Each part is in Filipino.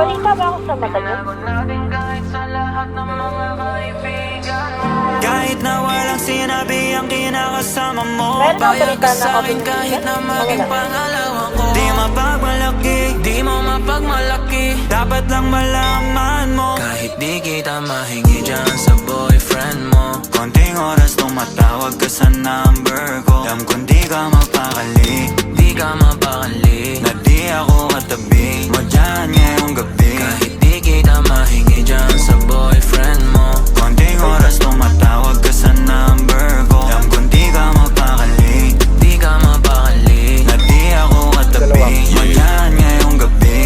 balita ba ako sa mata niyo? Kahit na walang sinabi ang kinakasama mo, Meron akong payag balita ka na sa'kin kabinigyan. kahit na maging Wala. pangalawa ko. Di mapagmalaki, di mo mapagmalaki, dapat lang malaman mo. Kahit di kita mahingi dyan sa boyfriend mo, konting oras tumatawag ka sa number ko. Alam kong di ka mapakali, di ka mapakali, na di ako katabi mo dyan ngayong gabi. Kahit di kita mahingi dyan sa boyfriend mo, konting oras tumatawag ka sa number ko. Alam kong di ka mapakali, di ka mapakali, na di ako katabi mo dyan ngayong gabi.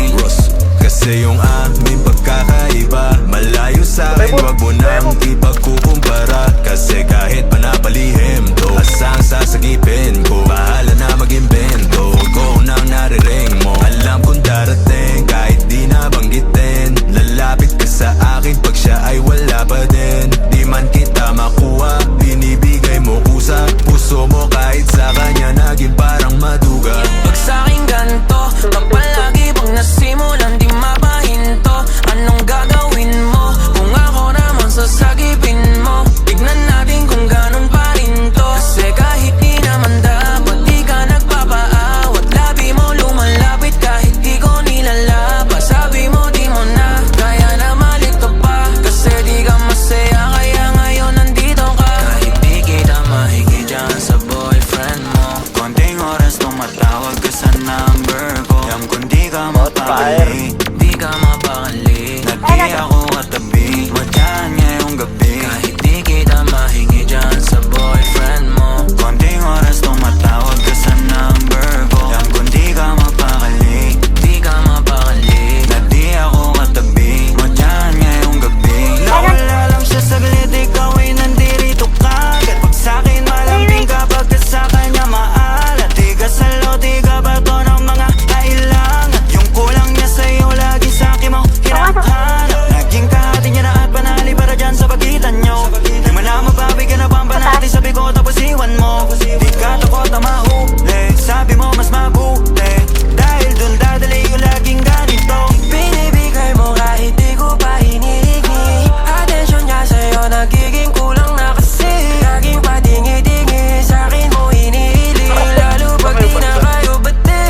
Kasi yung aming pagkakaiba malayo sa'kin, wag mo nang ipagkukumpara. Kasi kahit panapalihim to, asang sasagipin ko, bahala na mag-invento ko nang nariring mo. Alam kong darating kahit di nabanggitin, lalapit ka sa akin pag siya ay wala pa din. Di man kita makuha, binibigay mo kusa, puso mo kahit sa kanya naging parang maduga. Pag sa'king ganto, pag palagi bang nasimulan di mapahinto, anong gagawin mo kung ako naman sasagipin mo? Tignan natin kung ganun pa rin to. Kasi kahit di naman dapat di ka nagpapaawat, labi mo lumalapit kahit di ko nilalaba. Sabi mo di mo na kaya na malito pa, kasi di ka masaya kaya ngayon nandito ka. Kahit di kita mahingi dyan sa boyfriend mo, konting oras tumatawag ka sa number ko. Alam kong di ka mapakali, di ka mapakali, na di ako katabi mo dyan ngayong gabi. Kahit di kita mahingi dyan sa boyfriend mo, konting oras tumatawag ka sa number ko. Alam kong di ka mapakali, di ka mapakali, na di ako katabi mo dyan ngayong gabi. Nawala lang siya saglit, ikaw ay nandirito kagad. Pag sa'kin malambing kapag ka sa kanya maalat, di ka salo, di ka bato ng mga kailangan. Yung kulang niya sa'yo lagi sa'kin mo hinahanap. Naging kahati niya na at panali para dyan sa pagitan nyo. Di mo na mababigyan na pang panati, sabi ko tapos iwan mo. Di ka takot na mahuli, sabi mo mas mabuti, dahil dun dadali yung laging ganito. Binibigay mo kahit di ko pa hinihingi, atensyon niya sa'yo nagiging kulang na kasi. Laging patingi-tingi sa'kin mo hinihiling, lalo pag di na kayo ba't di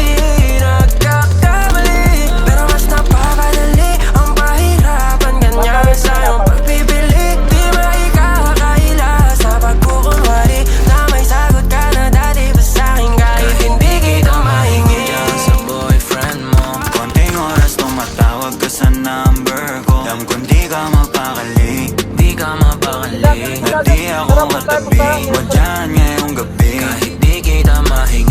nagkakamali. Pero mas napapadali ang pahirapan ganyan sa iyong pagpipili. Di maikakaila sa pagkukunwari na may sagot ka na dati pa sa'kin kahit hindi kita mahingi dyan sa boyfriend mo. Konting oras tumatawag ka sa number ko. Alam kong di ka mapakali, di ka mapakali, na di ako katabi mo dyan ngayong gabi. Kahit di kita mahingi